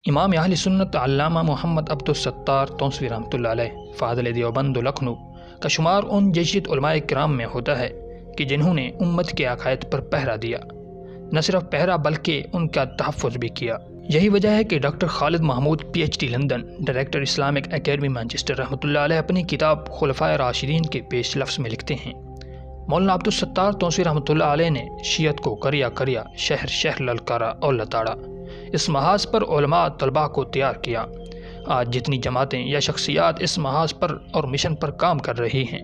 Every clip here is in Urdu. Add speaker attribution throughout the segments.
Speaker 1: امام اہل سنت علامہ محمد عبد الستار تونسوی رحمۃ اللہ علیہ فاضل دیوبند و لکھنؤ کا شمار ان جیشت علماء کرام میں ہوتا ہے کہ جنہوں نے امت کے عقائد پر پہرا دیا، نہ صرف پہرا بلکہ ان کا تحفظ بھی کیا۔ یہی وجہ ہے کہ doctor Khalid Mahmood PhD London, director Islamic academy Manchester رحمۃ اللہ علیہ اپنی کتاب خلفائے راشدین کے پیش لفظ میں لکھتے ہیں، مولانا عبد الستار تونسوی رحمۃ اللہ علیہ نے شیعت کو کریا کریا شہر شہر للکارا اور لتاڑا، اس محاذ پر علماء طلباء کو تیار کیا۔ آج جتنی جماعتیں یا شخصیات اس محاذ پر اور مشن پر کام کر رہی ہیں،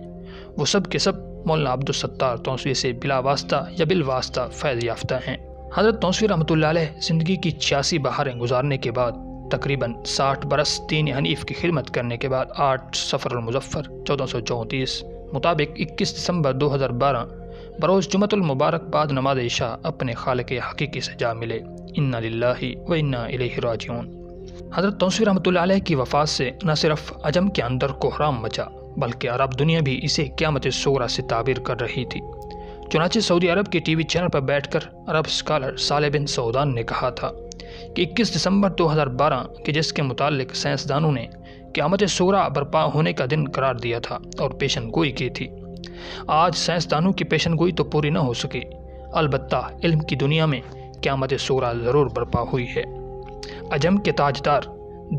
Speaker 1: وہ سب کے سب مولانا عبد الستار تونسوی سے بلا واسطہ یا بالواسطہ فیض یافتہ ہیں۔ حضرت تونسوی رحمۃ اللہ علیہ زندگی کی 86 بہاریں گزارنے کے بعد، تقریباً 60 برس دین حنیف کی خدمت کرنے کے بعد، 8 صفر المظفر 1434 مطابق 21 دسمبر 2012 بروز جمعۃ المبارک بعد نماز عشاء اپنے خالق حقیقی سے جا ملے۔ انا للہ و انا الیہ راجعون۔ حضرت تونسوی رحمۃ اللہ علیہ کی وفات سے نہ صرف عجم کے اندر کوہرام مچا، بلکہ عرب دنیا بھی اسے قیامت صغریٰ سے تعبیر کر رہی تھی۔ چنانچہ سعودی عرب کے TV چینل پر بیٹھ کر عرب اسکالر صالح بن سعودان نے کہا تھا کہ 21 دسمبر 2012 کے جس کے متعلق سائنسدانوں نے قیامت صغریٰ برپا ہونے کا دن قرار دیا تھا اور پیشن گوئی کی تھی، آج سائنسدانوں کی پیشن گوئی تو پوری نہ ہو سکی، البتہ علم کی دنیا میں قیامت صغریٰ ضرور برپا ہوئی ہے۔ عجم کے تاجدار،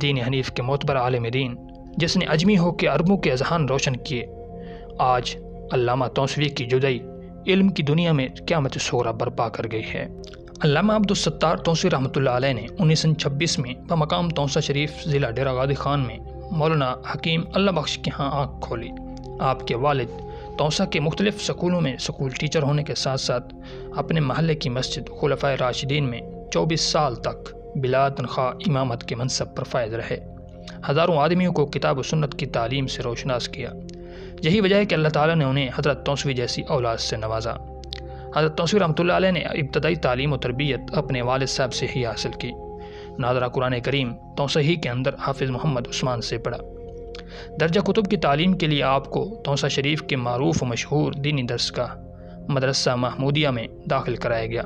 Speaker 1: دین حنیف کے معتبر عالم دین، جس نے اجمی ہو کے عربوں کے اذہان روشن کیے، آج علامہ تونسوی کی جدائی علم کی دنیا میں قیامت صغریٰ برپا کر گئی ہے۔ علامہ عبد الستار تونسوی رحمۃ اللہ علیہ نے 1926 میں بمقام تونسا شریف ضلع ڈیرہ غازی خان میں مولانا حکیم اللہ بخش کے ہاں آنکھ کھولی۔ آپ کے والد تونسا کے مختلف سکولوں میں سکول ٹیچر ہونے کے ساتھ ساتھ اپنے محلے کی مسجد خلفائے راشدین میں 24 سال تک بلا تنخواہ امامت کے منصب پر فائز رہے، ہزاروں آدمیوں کو کتاب و سنت کی تعلیم سے روشناس کیا۔ یہی وجہ ہے کہ اللہ تعالیٰ نے انہیں حضرت تونسوی جیسی اولاد سے نوازا۔ حضرت تونسوی رحمۃ اللہ علیہ نے ابتدائی تعلیم و تربیت اپنے والد صاحب سے ہی حاصل کی۔ ناظرہ قرآن کریم تونسا ہی کے اندر حافظ محمد عثمان سے پڑھا۔ درجہ کتب کی تعلیم کے لیے آپ کو تونسا شریف کے معروف و مشہور دینی درسگاہ مدرسہ محمودیہ میں داخل کرایا گیا،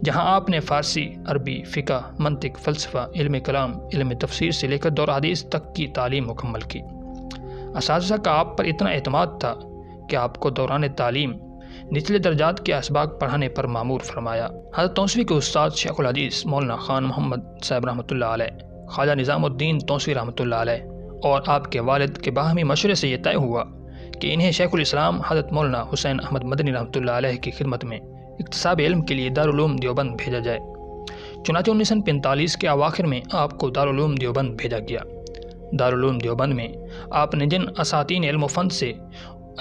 Speaker 1: جہاں آپ نے فارسی، عربی، فقہ، منطق، فلسفہ، علم کلام، علم تفسیر سے لے کر دور حدیث تک کی تعلیم مکمل کی۔ اساتذہ کا آپ پر اتنا اعتماد تھا کہ آپ کو دوران تعلیم نچلے درجات کے اسباق پڑھانے پر مامور فرمایا۔ حضرت تونسوی کے استاد شیخ الحدیث مولانا خان محمد صاحب رحمۃ اللہ علیہ، خواجہ نظام الدین تونسوی رحمۃ اللہ علیہ اور آپ کے والد کے باہمی مشورے سے یہ طے ہوا کہ انہیں شیخ الاسلام حضرت مولانا حسین احمد مدنی رحمۃ اللہ علیہ کی خدمت میں اکتساب علم کے لیے دارالعلوم دیوبند بھیجا جائے۔ چنانچہ 1945 کے اواخر میں آپ کو دارالعلوم دیوبند بھیجا گیا۔ دارالعلوم دیوبند میں آپ نے جن اساتین علم و فن سے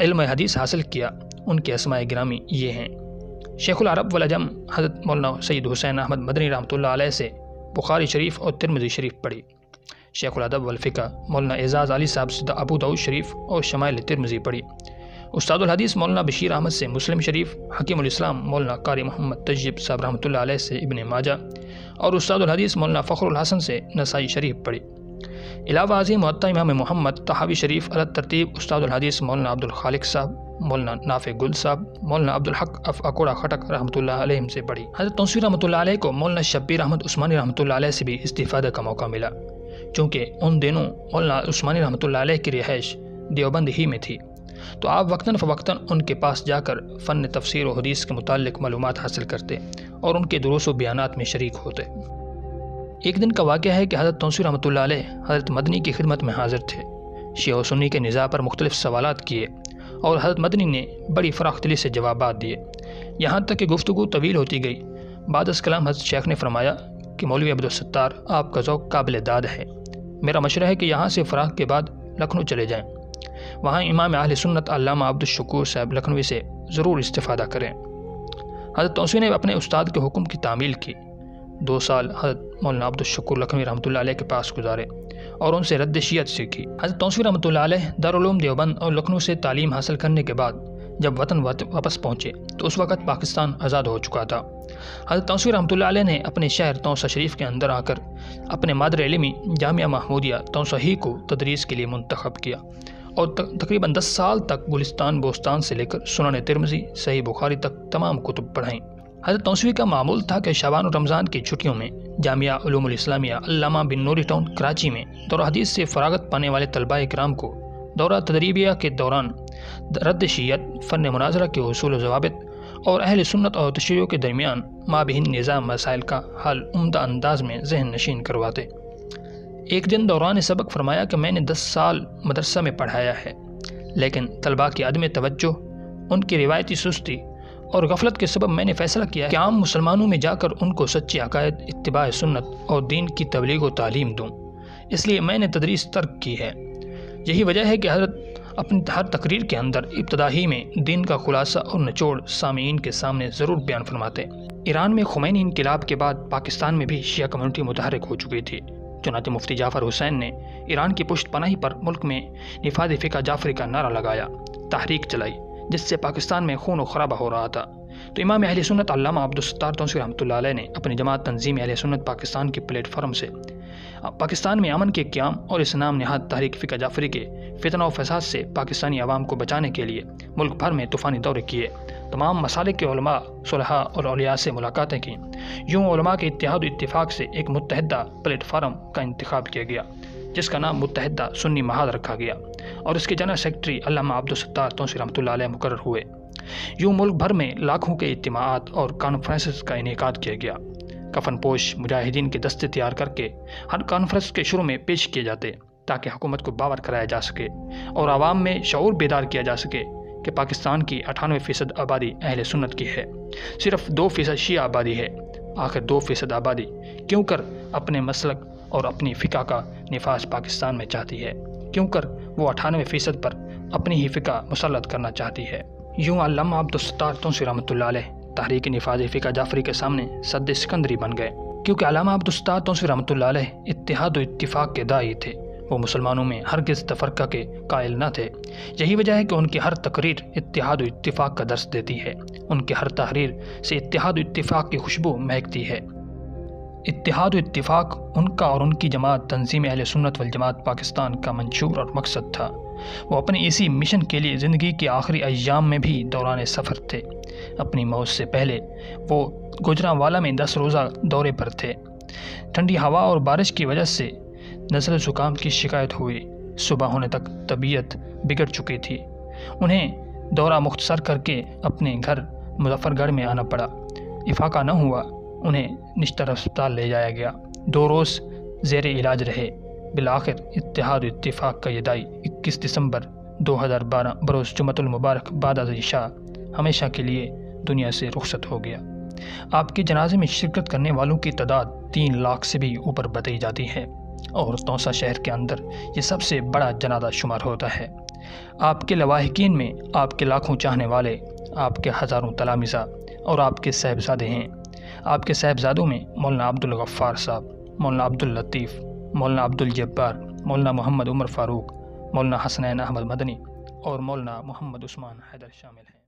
Speaker 1: علم حدیث حاصل کیا، ان کے اسماء گرامی یہ ہیں: شیخ العرب والعجم حضرت مولانا سید حسین احمد مدنی رحمۃ اللہ علیہ سے بخاری شریف اور ترمذی شریف پڑھی۔ شیخ الادب والفقہ مولانا اعزاز علی صاحب سے ابو داؤد شریف اور شمائل ترمذی پڑھی۔ استاد الحدیث مولانا بشیر احمد سے مسلم شریف، حکیم الاسلام مولانا قاری محمد طیب صاحب رحمۃ اللہ علیہ سے ابن ماجہ اور استاد الحدیث مولانا فخر الحسن سے نسائی شریف پڑھی۔ علاوہ ازیں معطا امام محمد طحاوی شریف علی ترتیب استاد الحدیث مولانا عبد الخالق صاحب، مولانا نافع گل صاحب، مولانا عبدالحق اکوڑا خٹک رحمۃ اللہ علیہ سے پڑھی۔ حضرت تونسوی رحمۃ اللہ علیہ کو مولانا شبیر احمد عثمانی رحمۃ اللہ علیہ سے بھی استفادہ کا موقع ملا، چونکہ ان دنوں مولانا عثمانی رحمۃ اللہ علیہ کی رہائش دیوبند ہی میں تھی، تو آپ وقتاً فوقتاً ان کے پاس جا کر فن تفسیر و حدیث کے متعلق معلومات حاصل کرتے اور ان کے دروس و بیانات میں شریک ہوتے۔ ایک دن کا واقعہ ہے کہ حضرت تونسوی رحمۃ اللہ علیہ حضرت مدنی کی خدمت میں حاضر تھے، شیعہ و سنی کے نزاع پر مختلف سوالات کیے اور حضرت مدنی نے بڑی فراخ دلی سے جوابات دیے، یہاں تک کہ گفتگو طویل ہوتی گئی۔ بعد از کلام حضرت شیخ نے فرمایا کہ مولوی عبد الستار، آپ کا ذوق قابل داد ہے، میرا مشورہ ہے کہ یہاں سے فراغ کے بعد لکھنؤ چلے جائیں، وہاں امام اہل سنت علامہ عبد الشکور صاحب لکھنوی سے ضرور استفادہ کریں۔ حضرت تونسوی نے اپنے استاد کے حکم کی تعمیل کی۔ 2 سال حضرت مولانا عبد الشکور لکھنوی رحمۃ اللہ علیہ کے پاس گزارے اور ان سے رد شیعت سیکھی۔ حضرت تونسوی رحمۃ اللہ علیہ دارالعلوم دیوبند اور لکھنؤ سے تعلیم حاصل کرنے کے بعد جب وطن واپس پہنچے تو اس وقت پاکستان آزاد ہو چکا تھا۔ حضرت تونسوی رحمۃ اللہ علیہ نے اپنے شہر تونسا شریف کے اندر آ کر اپنے مادر علمی جامعہ محمودیہ تونسا ہی کو تدریس کے لیے منتخب کیا اور تقریباً 10 سال تک گلستان بوستان سے لے کر سنن ترمذی، صحیح بخاری تک تمام کتب پڑھائیں۔ حضرت تونسوی کا معمول تھا کہ شعبان اور رمضان کی چھٹیوں میں جامعہ علوم الاسلامیہ علامہ بن نوری ٹاؤن کراچی میں دورہ حدیث سے فراغت پانے والے طلباء کرام کو دورہ تدریبیہ کے دوران رد شیعت، فن مناظرہ کے اصول و ضوابط اور اہل سنت اور تشیع کے درمیان مابین نظام مسائل کا حل عمدہ انداز میں ذہن نشین کرواتے۔ ایک دن دوران سبق فرمایا کہ میں نے 10 سال مدرسہ میں پڑھایا ہے، لیکن طلباء کی عدم توجہ، ان کی روایتی سستی اور غفلت کے سبب میں نے فیصلہ کیا کہ عام مسلمانوں میں جا کر ان کو سچی عقائد، اتباع سنت اور دین کی تبلیغ و تعلیم دوں، اس لیے میں نے تدریس ترک کی ہے۔ یہی وجہ ہے کہ حضرت اپنی ہر تقریر کے اندر ابتدا ہی میں دین کا خلاصہ اور نچوڑ سامعین کے سامنے ضرور بیان فرماتے۔ ایران میں خمینی انقلاب کے بعد پاکستان میں بھی شیعہ کمیونٹی متحرک ہو چکی تھی، چنانچہ مفتی جعفر حسین نے ایران کی پشت پناہی پر ملک میں نفاذ فقہ جعفری کا نعرہ لگایا، تحریک چلائی، جس سے پاکستان میں خون و خرابہ ہو رہا تھا۔ تو امام اہل سنت علامہ عبدالستار تونسوی رحمۃ اللہ علیہ نے اپنی جماعت تنظیم اہل سنت پاکستان کی پلیٹ فارم سے پاکستان میں امن کے قیام اور اس نام نہاد تحریک فقہ جعفری کے فتنہ و فساد سے پاکستانی عوام کو بچانے کے لیے ملک بھر میں طوفانی دورے کیے، تمام مسالک کے علماء، صلحاء اور اولیاء سے ملاقاتیں کیں۔ یوں علماء کے اتحاد و اتفاق سے ایک متحدہ پلیٹ فارم کا انتخاب کیا گیا، جس کا نام متحدہ سنی محاذ رکھا گیا، اور اس کے جنرل سیکرٹری علامہ عبدالستار تونسوی رحمۃ اللہ علیہ مقرر ہوئے۔ یوں ملک بھر میں لاکھوں کے اجتماعات اور کانفرنسز کا انعقاد کیا گیا۔ کفن پوش مجاہدین کے دستے تیار کر کے ہر کانفرنس کے شروع میں پیش کیے جاتے، تاکہ حکومت کو باور کرایا جا سکے اور عوام میں شعور بیدار کیا جا سکے کہ پاکستان کی 98% آبادی اہل سنت کی ہے، صرف 2% شیعہ آبادی ہے۔ آخر 2% آبادی کیوں کر اپنے مسلک اور اپنی فقہ کا نفاذ پاکستان میں چاہتی ہے، کیوں کر وہ 98% پر اپنی ہی فقہ مسلط کرنا چاہتی ہے۔ یوں علامہ عبدالستار تونسوی رحمۃ اللہ علیہ تحریک نفاذ فقہ جعفری کے سامنے سد سکندری بن گئے، کیونکہ علامہ عبدالستار تونسوی رحمۃ اللہ علیہ اتحاد و اتفاق کے داعی تھے۔ وہ مسلمانوں میں ہرگز تفرقہ کے قائل نہ تھے۔ یہی وجہ ہے کہ ان کی ہر تقریر اتحاد و اتفاق کا درس دیتی ہے، ان کی ہر تحریر سے اتحاد و اتفاق کی خوشبو مہکتی ہے۔ اتحاد و اتفاق ان کا اور ان کی جماعت تنظیم اہل سنت والجماعت پاکستان کا منشور اور مقصد تھا۔ وہ اپنے اسی مشن کے لیے زندگی کے آخری ایام میں بھی دوران سفر تھے۔ اپنی موت سے پہلے وہ گوجرانوالا میں 10 روزہ دورے پر تھے۔ ٹھنڈی ہوا اور بارش کی وجہ سے نزلہ زکام کی شکایت ہوئی، صبح ہونے تک طبیعت بگڑ چکی تھی۔ انہیں دورہ مختصر کر کے اپنے گھر مظفر گڑھ میں آنا پڑا۔ افاقہ نہ ہوا، انہیں نشتر اسپتال لے جایا گیا۔ 2 روز زیر علاج رہے۔ بالآخر اتحاد و اتفاق کا یہ داعی 21 دسمبر 2012 بروز جمعۃ المبارک بعد از عشاء ہمیشہ کے لیے دنیا سے رخصت ہو گیا۔ آپ کے جنازے میں شرکت کرنے والوں کی تعداد 3 لاکھ سے بھی اوپر بتائی جاتی ہے، اور تونسا شہر کے اندر یہ سب سے بڑا جنازہ شمار ہوتا ہے۔ آپ کے لواحقین میں آپ کے لاکھوں چاہنے والے، آپ کے ہزاروں تلامذہ اور آپ کے صاحبزادے ہیں۔ آپ کے صاحبزادوں میں مولانا عبدالغفار صاحب، مولانا عبداللطیف، مولانا عبدالجبار، مولانا محمد عمر فاروق، مولانا حسنین احمد مدنی اور مولانا محمد عثمان حیدر شامل ہیں۔